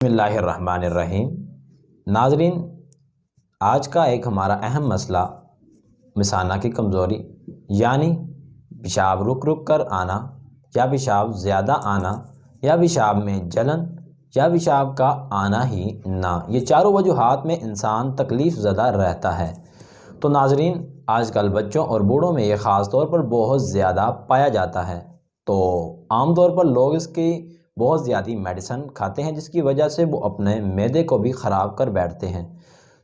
بسم اللہ الرحمن الرحیم۔ ناظرین، آج کا ایک ہمارا اہم مسئلہ مثانہ کی کمزوری، یعنی پیشاب رک رک کر آنا، یا پیشاب زیادہ آنا، یا پیشاب میں جلن، یا پیشاب کا آنا ہی نہ، یہ چاروں وجوہات میں انسان تکلیف زدہ رہتا ہے۔ تو ناظرین، آج کل بچوں اور بوڑھوں میں یہ خاص طور پر بہت زیادہ پایا جاتا ہے۔ تو عام طور پر لوگ اس کی بہت زیادہ میڈیسن کھاتے ہیں، جس کی وجہ سے وہ اپنے معدے کو بھی خراب کر بیٹھتے ہیں۔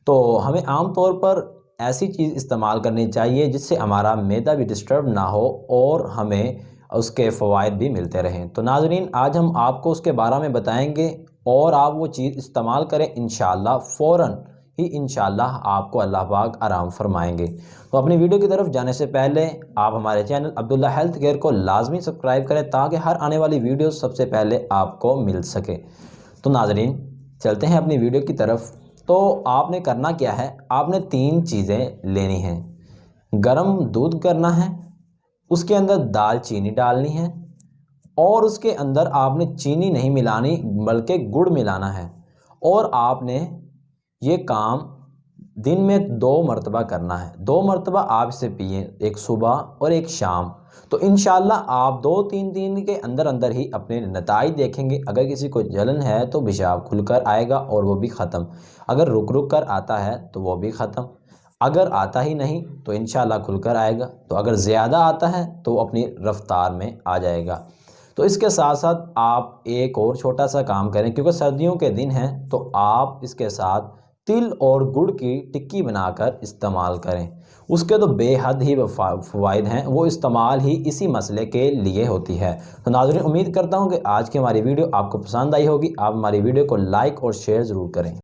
تو ہمیں عام طور پر ایسی چیز استعمال کرنی چاہیے جس سے ہمارا معدہ بھی ڈسٹرب نہ ہو اور ہمیں اس کے فوائد بھی ملتے رہیں۔ تو ناظرین، آج ہم آپ کو اس کے بارے میں بتائیں گے اور آپ وہ چیز استعمال کریں، انشاءاللہ فوراً ہی انشاءاللہ آپ کو اللہ پاک آرام فرمائیں گے۔ تو اپنی ویڈیو کی طرف جانے سے پہلے آپ ہمارے چینل عبداللہ ہیلتھ کیئر کو لازمی سبسکرائب کریں تاکہ ہر آنے والی ویڈیو سب سے پہلے آپ کو مل سکے۔ تو ناظرین، چلتے ہیں اپنی ویڈیو کی طرف۔ تو آپ نے کرنا کیا ہے، آپ نے 3 چیزیں لینی ہیں۔ گرم دودھ کرنا ہے، اس کے اندر دال چینی ڈالنی ہے، اور اس کے اندر آپ نے چینی نہیں ملانی بلکہ گڑ ملانا ہے، اور آپ نے یہ کام دن میں 2 مرتبہ کرنا ہے۔ 2 مرتبہ آپ اسے پئیں، ایک صبح اور ایک شام۔ تو انشاءاللہ آپ 2-3 دن کے اندر اندر ہی اپنے نتائج دیکھیں گے۔ اگر کسی کو جلن ہے تو پیشاب کھل کر آئے گا اور وہ بھی ختم، اگر رک رک کر آتا ہے تو وہ بھی ختم، اگر آتا ہی نہیں تو انشاءاللہ کھل کر آئے گا، تو اگر زیادہ آتا ہے تو وہ اپنی رفتار میں آ جائے گا۔ تو اس کے ساتھ ساتھ آپ ایک اور چھوٹا سا کام کریں، کیونکہ سردیوں کے دن ہیں، تو آپ اس کے ساتھ تل اور گڑ کی ٹکی بنا کر استعمال کریں۔ اس کے تو بے حد ہی فوائد ہیں، وہ استعمال ہی اسی مسئلے کے لیے ہوتی ہے۔ تو ناظرین، امید کرتا ہوں کہ آج کی ہماری ویڈیو آپ کو پسند آئی ہوگی۔ آپ ہماری ویڈیو کو لائک اور شیئر ضرور کریں۔